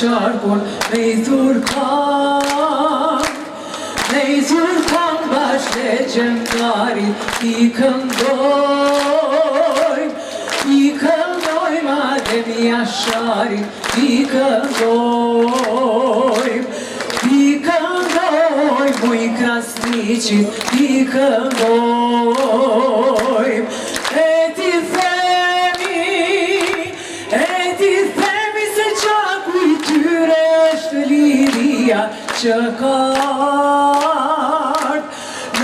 Qarkun me I thurkan bash legendarit I këndojm Adem Jasharit I këndojm Muj Krasniqit I këndojm E ti themi se qaku I tyre është liria që ka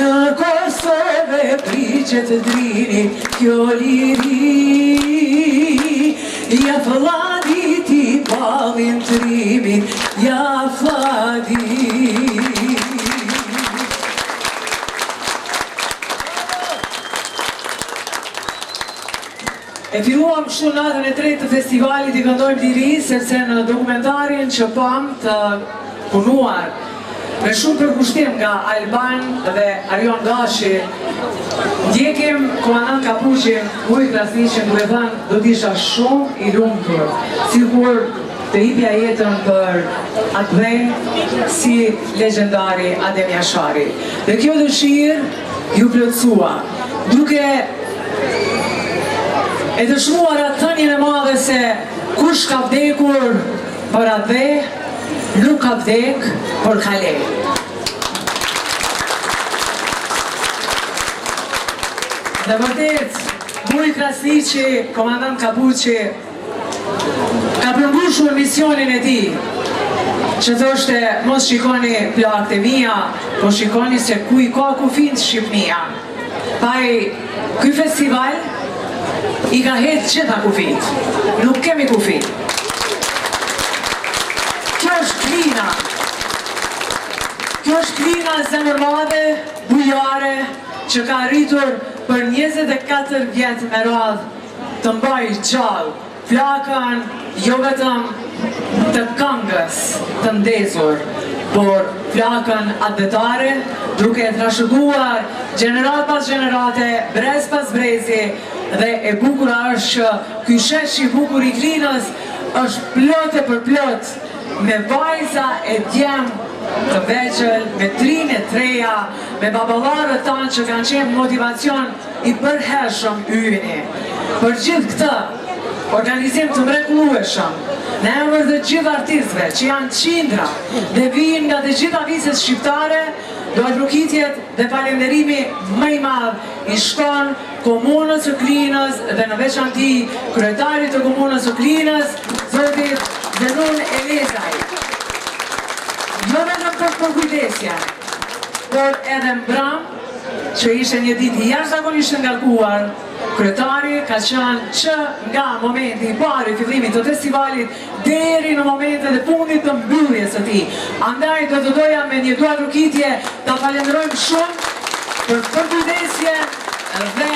në Kosove priqet drini kjo liri ja fladit I balin trimin ja fladit E filluam kështu natën e tretë të festivalit I këndojmë liri sepse në dokumentarin që pam të punuar me shumë përkushtim nga Alban dhe Arion Gashi ndjekim komandant Kapuqin Muj Krasniqin duke thënë do t'isha shumë I lumtur sikur të hipja jetën për atë vend si legendari Adem Jashari dhe kjo dëshirë ju plotësua duke e dëshmuar atë thënien e madhe se kush ka vdekur për atë dhe nuk ka vdek për kale. Dhe vërtet, Muj Krasniqi, komandant Kapuqi, ka përmbushur misionin e tij që thoshte mos shikoni plakët e mia, po shikoni se ku I ka kufin Shqipnia. Paj, ky festival I ka hedhë gjitha kufit, nuk kemi kufit. Kjo është klina zemërmadhe, bujare, që ka rritur për 24 vjetë me radhë të mbaj gjallë, flakën jo vetëm të këngës të ndezur, por flakën atletare, duke e trashëguar gjenerat pas gjenerate, brez pas brezi, dhe e bukura është që ky shesh I bukur I klinës është plot e përplot me vajza e djem të vegjël, me trinë e treja, me baballarët tanë që kanë qenë motivacion I përhershëm yni. Për gjithë këtë organizim të mrekullueshëm, në emër të gjithë artistëve që janë qindra dhe vijnë nga të gjitha viset shqiptare, dohet rukitjet dhe falenderimi më I madh I shkon komunës së Klinës dhe në veçanti kryetarit të komunës së Klinës, zotit Zenun Elezaj. Jo vetëm për kujdesja, por edhe mbram që ishte një ditë jashtëzakonisht ngarkuar, kryetari ka qenë që nga momenti I parë I fillimit të festivalit deri në momentet e fundit të mbylljes së tij. Andaj do të doja me një duarrukitje ta falenderojmë shumë për kujdesje dhe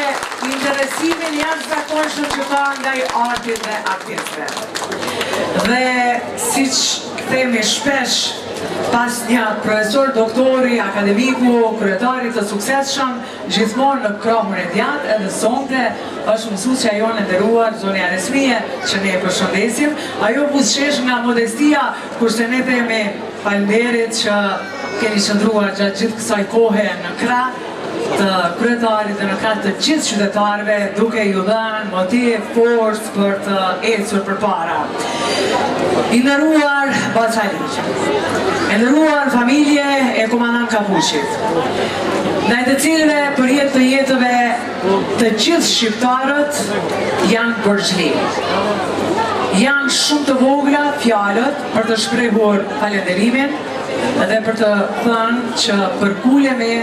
interesimin jashtëzakonshëm që ka ndaj artit dhe artistëve. Dhe siç themi shpesh pas një profesor, doktori, akademiku, kryetari të suksesshëm, gjithmonë në krohën e djatë, edhe sonte është mësuesja jonë e nderuar, zonja Resmije, që ne e përshëndesim. Ajo buzëqesh nga modestia, kurse ne themi falënderit që keni qëndruar gjatë gjithë kësaj kohe në krah të kryetarit dhe në krah të gjithë qytetarëve, duke ju dhënë motiv, forcë për të ecur përpara. I nderuar Bacaliq, e nderuar familje e komandant Kapuqit, ndaj të cilëve për jetë të jetëve të gjithë shqiptarët janë përgjli. Janë shumë të vogla fjalët për të shprehur falenderimin dhe për të thënë që përkulemi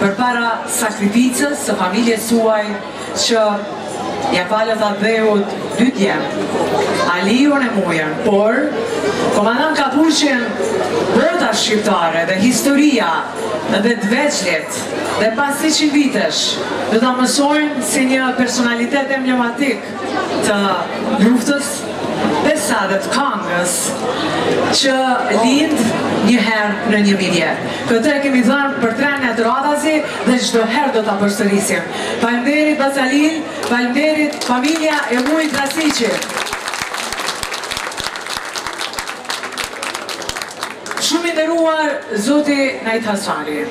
përpara sakrificës së familjes suaj që ja falet atë dheut 2 djemë, Aliun e Mujën, por komandant Kapuqin, bota shqiptare dhe historia dhe dveçlet dhe pas 100 vitesh do ta mësojnë si një personalitet emblematik të luftës, besa dhe të këngës që lind njëherë në 1000 vjet. Këtë e kemi thënë për 3 net radhazi dhe çdo herë do ta përsërisim. Faleminderit Basalin, faleminderit familja e Mujit Krasiqi. Shumë i nderuar Zoti Najt Hasani,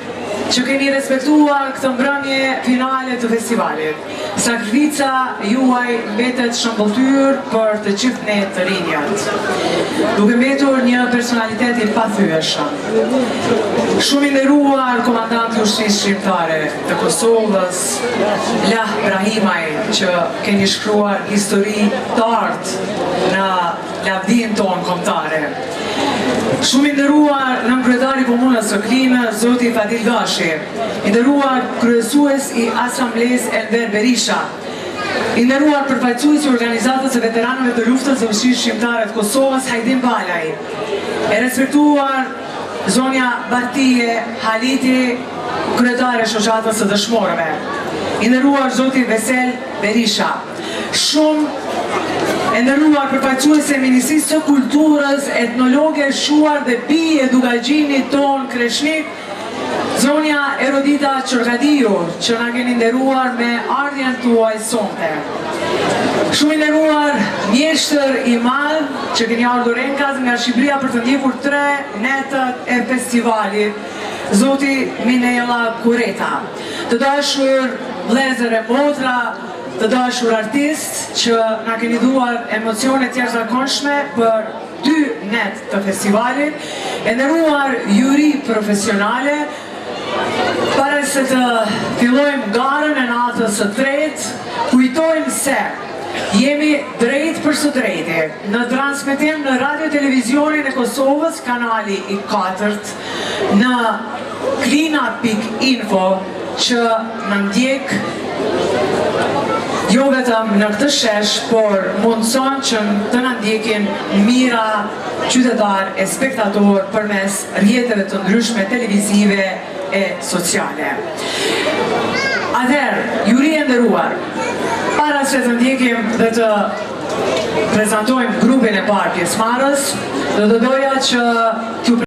që keni respektuar këtë mbrëmje finale të festivalit. Sakrifica juaj mbetet shëmbulltyr për të gjithë ne të rinjat, duke mbetur një personalitet i pathyeshëm. Shumë i nderuar komandanti i ushtrisë shqiptare të Kosovës, Lah Brahimaj, që keni shkruar histori të artë në lavdin tonë kombëtare. Shumë i nderuar nënkryetari i Komunës së Klinës, Zoti Fadil Gashi, i nderuar kryesues i Asamblesë Enver Berisha, i nderuar përfaqësuesi i Organizatës së Veteranëve të Luftës së Ushtrisë Shqiptare të Kosovës, Hajdin Balaj, e respektuar zonja Batije Haliti, kryetare e Shoqatës së Dëshmorëve, i nderuar Zoti Vesel Berisha, shumë e nderuar përfaqësuesi e Ministrisë së Kulturës, etnologe shuar dhe bi edukagjinit ton kreshnik, zonja Erodita Qorkadiu, që na keni nderuar me ardhjen tuaj sonte. Shumë i nderuar mjeshtër i madh që keni ardhur enkas nga Shqipëria për të ndjekur 3 netët e festivalit, Zoti Minella Kureta, të dashur vëllezër e motra, të dashur artist që na keni dhuar emocione të jashtëzakonshme për 2 net të festivalit, e nderuar juri profesionale. Para se të fillojmë garën e natës së tretë, kujtojmë se jemi drejt për së drejti në transmetim në Radio Televizionin e Kosovës, kanali i 4, në klina.info, që në ndjek jo vetëm në këtë shesh, por mundson që të na ndjekin mira qytetar e spektator përmes rrjeteve të ndryshme televizive e sociale. Atëherë, juri e nderuar, para se të ndjekim dhe të prezantojmë grupin e parë pjesëmarrës, do të doja që t'ju